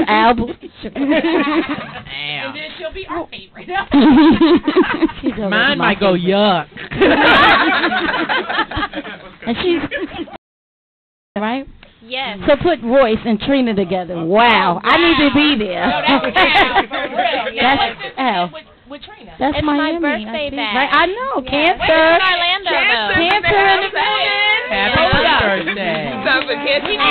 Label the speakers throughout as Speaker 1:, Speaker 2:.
Speaker 1: Album.
Speaker 2: And then she'll be our favorite.
Speaker 3: Mine might go yuck.
Speaker 1: And she's right.
Speaker 4: Yes.
Speaker 1: So put Royce and Trina together. Wow, I need to be there. That's Al.
Speaker 2: With Trina.
Speaker 1: That's
Speaker 4: it's
Speaker 1: Miami.
Speaker 4: my birthday bag.
Speaker 1: Right, I know.
Speaker 4: Yeah.
Speaker 1: Cancer.
Speaker 4: Wait, it's Orlando, though.
Speaker 1: Cancer in the building.
Speaker 3: Happy birthday.
Speaker 5: Time for cancer to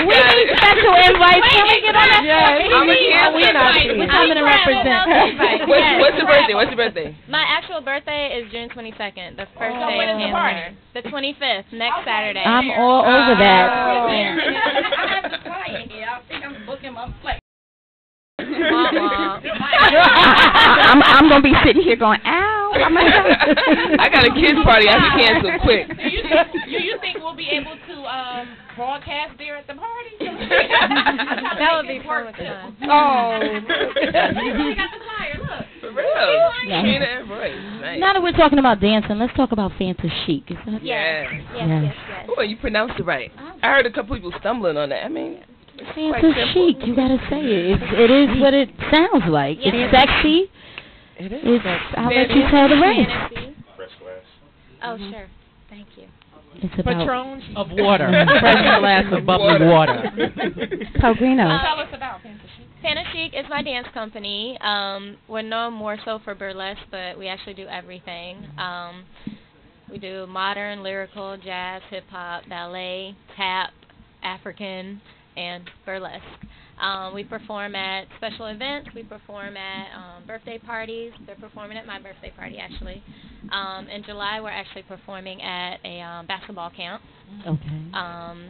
Speaker 1: We need special invites. Can we get on that?
Speaker 5: Yes.
Speaker 1: We're coming to represent.
Speaker 5: What's your birthday? What's your birthday?
Speaker 4: My actual birthday is June 22nd, the first day
Speaker 2: when
Speaker 4: of
Speaker 2: is the party?
Speaker 4: Cancer. The 25th, next Saturday.
Speaker 1: I'm all over that.
Speaker 2: I have the flyer here. I think I'm booking my flight.
Speaker 1: I'm gonna be sitting here going, ow.
Speaker 5: I got a kids party. I have to cancel quick.
Speaker 2: Do you think we'll be able to broadcast there at the party?
Speaker 4: That would be fun.
Speaker 1: Oh.
Speaker 2: We got the flyer. Look.
Speaker 5: For real.
Speaker 1: Yeah.
Speaker 5: Trina and Royce. Nice.
Speaker 1: Now that we're talking about dancing, let's talk about Fanta Chic. Is that
Speaker 5: Yes.
Speaker 4: Yes.
Speaker 5: Oh, you pronounced it right. I heard a couple people stumbling on that. I mean,
Speaker 1: Fanta Chic? You gotta say it. It is what it sounds like.
Speaker 4: Yeah.
Speaker 1: It's sexy.
Speaker 5: it is.
Speaker 1: I'll let you tell the rest.
Speaker 4: Fantasy. Oh, sure. Thank you.
Speaker 1: It's about
Speaker 3: Patron of water. Fresh glass of bubbly water.
Speaker 1: Pellegrino.
Speaker 2: Tell us about Fantasy.
Speaker 4: Fanta Chic is my dance company. We're known more so for burlesque, but we actually do everything. We do modern, lyrical, jazz, hip-hop, ballet, tap, African, and burlesque. We perform at special events. We perform at birthday parties. They're performing at my birthday party, actually. In July, we're actually performing at a basketball camp.
Speaker 1: Okay.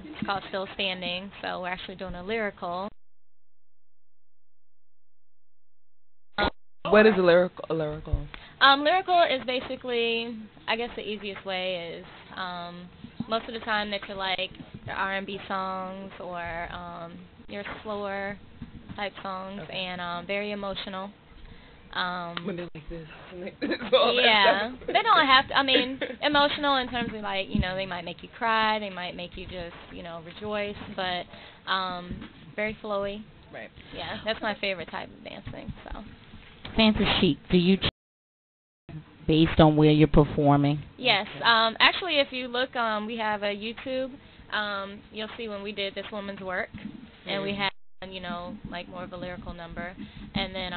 Speaker 4: It's called Still Standing, so we're actually doing a lyrical.
Speaker 5: What is a lyrical?
Speaker 4: Lyrical is basically, I guess the easiest way is most of the time that you like your R&B songs or your slower type songs, and very emotional.
Speaker 5: When they're like this.
Speaker 4: Yeah, they don't have to. I mean, emotional in terms of like, they might make you cry, they might make you just, rejoice, but very flowy.
Speaker 5: Right.
Speaker 4: Yeah, that's my favorite type of dancing. So.
Speaker 1: Fanta Chic. Do you based on where you're performing?
Speaker 4: Yes. Actually, if you look, we have a YouTube. You'll see when we did This Woman's Work, and we had, like more of a lyrical number, and then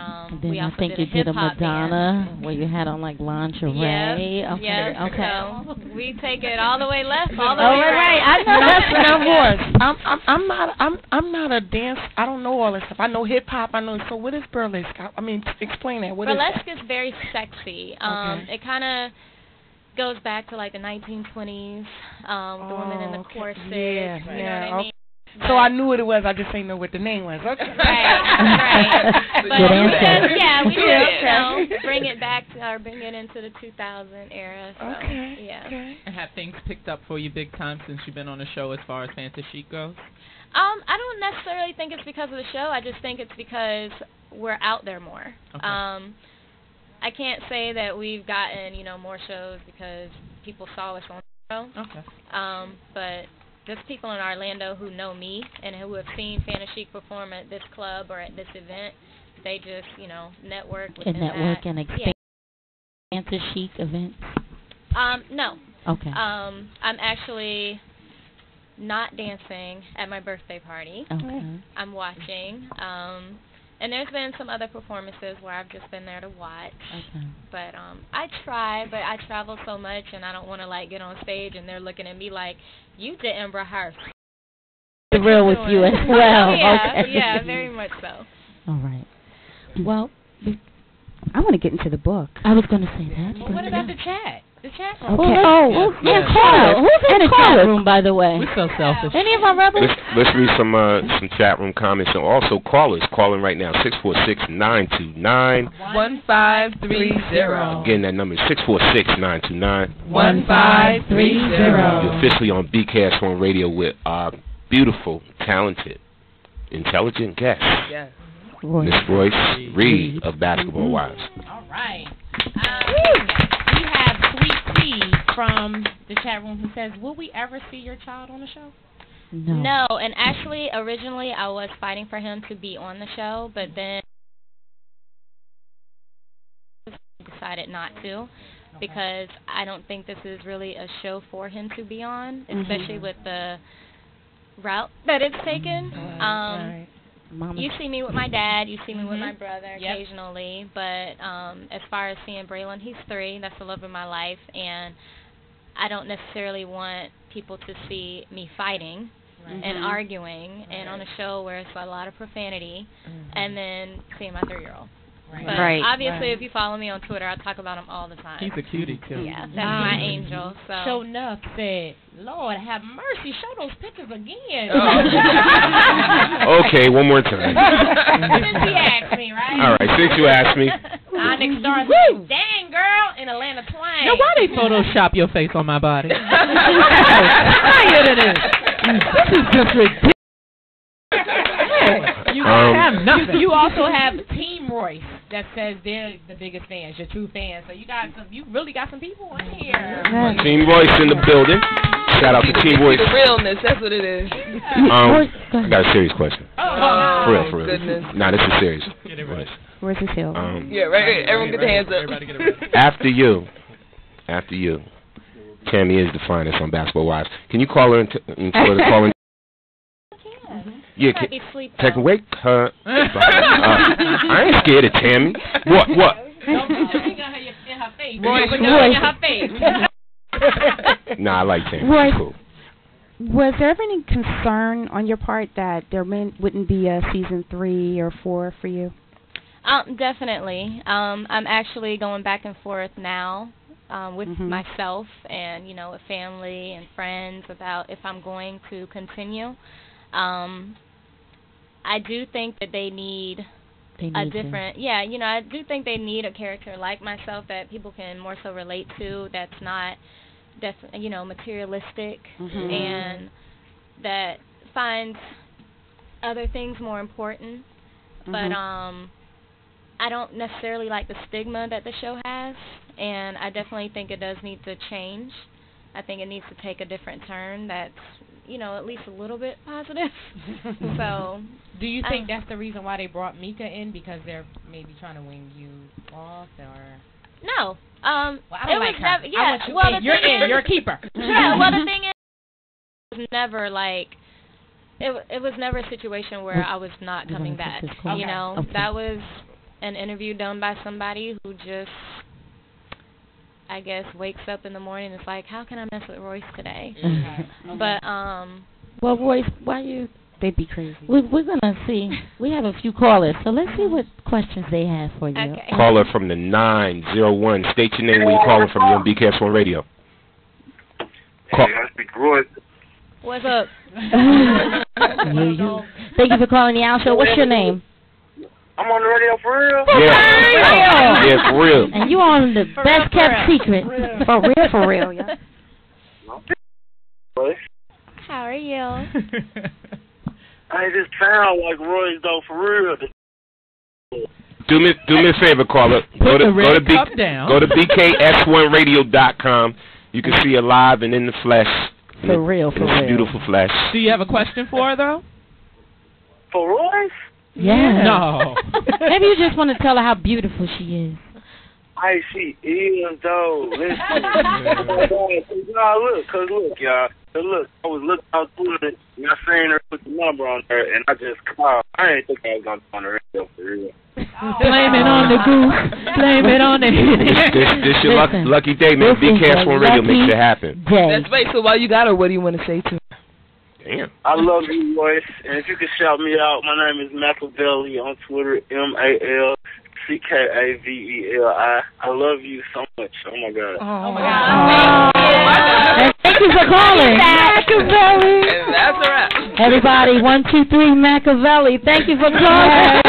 Speaker 4: we also
Speaker 1: I think
Speaker 4: did a
Speaker 1: you did a
Speaker 4: hip-hop
Speaker 1: Madonna
Speaker 4: dance.
Speaker 1: where you had on like lingerie.
Speaker 4: Yep.
Speaker 1: Okay.
Speaker 4: Yep.
Speaker 1: Okay.
Speaker 4: So we take it all the way left, all the
Speaker 1: Oh,
Speaker 4: way
Speaker 1: right.
Speaker 4: right.
Speaker 1: I know that's
Speaker 3: Now, Royce, I'm not a dance. I don't know all this stuff. I know hip hop. I know. So what is burlesque? I mean, explain that. What
Speaker 4: Burlesque
Speaker 3: is
Speaker 4: is very sexy.
Speaker 3: Okay.
Speaker 4: It kind of goes back to like the 1920s, the women in the
Speaker 3: okay.
Speaker 4: corset.
Speaker 3: Yeah,
Speaker 4: You know what I mean?
Speaker 3: So I knew what it was. I just didn't know what the name was. Okay.
Speaker 4: Right. But
Speaker 1: Good answer.
Speaker 4: we just bring it back or bring it into the 2000 era. So,
Speaker 3: Okay.
Speaker 4: yeah.
Speaker 3: Okay.
Speaker 6: And have things picked up for you big time since you've been on the show as far as Fanta Chic goes?
Speaker 4: I don't necessarily think it's because of the show. I just think it's because we're out there more.
Speaker 6: Okay.
Speaker 4: I can't say that we've gotten, more shows because people saw us on the show.
Speaker 6: Okay.
Speaker 4: But just people in Orlando who know me and who have seen Fanta Chic perform at this club or at this event, they just, network within that.
Speaker 1: And expand Fanta Chic events?
Speaker 4: No.
Speaker 1: Okay.
Speaker 4: I'm actually not dancing at my birthday party.
Speaker 1: Okay.
Speaker 4: I'm watching. And there's been some other performances where I've just been there to watch.
Speaker 1: Okay.
Speaker 4: But I try, but I travel so much and I don't want to like get on stage and they're looking at me like, you didn't rehearse.
Speaker 1: The real with you as well.
Speaker 4: Yeah,
Speaker 1: Okay.
Speaker 4: yeah, very much so.
Speaker 1: All right. Well, I want to get into the book. I was going to say that.
Speaker 2: Well, what about the chat? The chat room.
Speaker 1: Okay.
Speaker 6: Yeah.
Speaker 1: Caller. Who's in the chat room, by the way?
Speaker 6: We're so selfish.
Speaker 1: Any of our rebels?
Speaker 7: Let's read some chat room comments. And also callers calling right now, 646-929-1530. Again, that number is 646-929-1530. You're officially on BCast on radio with our beautiful, talented, intelligent guest,
Speaker 5: Yes.
Speaker 7: Miss Royce Reed of Basketball Wives.
Speaker 2: All right. We have Sweet Tea from the chat room who says, will we ever see your child on the show?
Speaker 4: No, and actually, originally I was fighting for him to be on the show, but then decided not to because I don't think this is really a show for him to be on, especially with the route that it's taken. You see me with my dad, you see me with my brother occasionally, but as far as seeing Braylon, he's 3. That's the love of my life, and I don't necessarily want people to see me fighting and arguing and on a show where it's a lot of profanity and then seeing my 3-year-old. But obviously, if you follow me on Twitter, I talk about him all the time.
Speaker 6: He's a cutie, too.
Speaker 4: Yeah, that's my angel. So.
Speaker 2: Show enough said, Lord, have mercy, show those pictures again.
Speaker 7: Okay, one more time.
Speaker 2: Since he asked me, right?
Speaker 7: All right, since you asked me.
Speaker 2: Onyx Star said, dang, girl, in Atlanta twang.
Speaker 6: Now, why they Photoshop your face on my body? Tired of this. This is just ridiculous. You have nothing.
Speaker 2: You also have Team Royce that says they're the biggest fans, your true fans. So you really got some people in here.
Speaker 7: Team Royce in the building. Shout out to Team Royce.
Speaker 5: The realness, that's what it is.
Speaker 7: I got a serious question. For real.
Speaker 5: Goodness.
Speaker 7: Nah, this is serious.
Speaker 1: Where's his hill?
Speaker 5: Yeah, right. Everyone get their hands up.
Speaker 7: After you, Tammy is the finest on Basketball Wives. Can you call her and call her? Yeah, take away her. I ain't scared of Tammy. What?
Speaker 2: Don't put your finger in her face. Royce. Put your finger in her face.
Speaker 7: Nah, I like Tammy.
Speaker 1: Royce,
Speaker 7: Cool.
Speaker 1: Was there ever any concern on your part that there wouldn't be a season 3 or 4 for you?
Speaker 4: Definitely. I'm actually going back and forth now with myself and, with family and friends about if I'm going to continue. I do think that they need a different, I do think they need a character like myself that people can more so relate to, that's not, materialistic and that finds other things more important. But I don't necessarily like the stigma that the show has, and I definitely think it does need to change. I think it needs to take a different turn that's, at least a little bit positive. So,
Speaker 2: do you think that's the reason why they brought Mika in, because they're maybe trying to wing you off, or?
Speaker 4: No.
Speaker 2: Well, I don't like her.
Speaker 4: Yeah.
Speaker 2: You're in. You're a keeper.
Speaker 4: Yeah. Well, the thing is, it was never like. It was never a situation where I was not coming back. That was an interview done by somebody who just, I guess, wakes up in the morning and is like, how can I mess with Royce today? But,
Speaker 1: well, Royce, they'd be crazy. We're going to see. We have a few callers, so let's see what questions they have for you.
Speaker 4: Okay.
Speaker 7: Caller from the 901. State your name where you're calling from. You're on BKS1 Radio.
Speaker 8: Hey, I speak to Royce.
Speaker 4: What's up?
Speaker 1: Thank you for calling the Al Show. What's your name?
Speaker 8: I'm on the radio for real?
Speaker 7: Yeah, for real.
Speaker 1: And you on the best kept secret. For real, yeah.
Speaker 4: How are you?
Speaker 8: I just sound like Royce though, for real.
Speaker 7: Do me a favor, caller. Go to BKS1Radio.com. You can see her live and in the flesh.
Speaker 1: For real.
Speaker 7: Beautiful flesh.
Speaker 6: Do you have a question for her, though?
Speaker 8: For Royce?
Speaker 1: Yeah.
Speaker 6: No.
Speaker 1: Maybe you just want to tell her how beautiful she is.
Speaker 8: She is, though. Listen. Look, y'all. Look, I was looking on Twitter, and I seen her put the number on her, and I just called. I didn't think I was going to be on the radio, for real.
Speaker 1: Blame it on the goose. Blame it on the
Speaker 7: This your lucky day, man. BKS1 Radio makes it happen.
Speaker 5: That's right. So while you got her, what do you want to say to her?
Speaker 7: Damn.
Speaker 8: I love you, Royce. And if you could shout me out, my name is Machiavelli on Twitter, MALCKAVELI. I love you so much. Oh, my God.
Speaker 2: Oh, my God.
Speaker 1: And thank you for calling. Machiavelli.
Speaker 5: And that's a wrap.
Speaker 1: Everybody, 123 Machiavelli. Thank you for calling.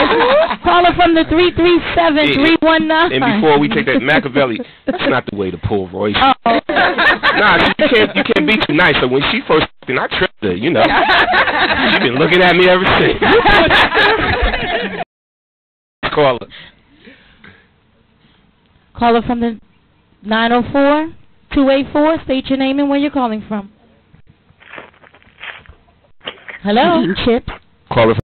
Speaker 1: Caller from the 337-319.
Speaker 7: And before we take that, Machiavelli, that's not the way to pull Royce.
Speaker 1: Oh.
Speaker 7: Nah, you can't be too nice. So when she first, I tripped her, She's been looking at me ever since. Caller.
Speaker 1: Caller from the 904-284. State your name and where you're calling from. Hello?
Speaker 9: Chips.
Speaker 7: Caller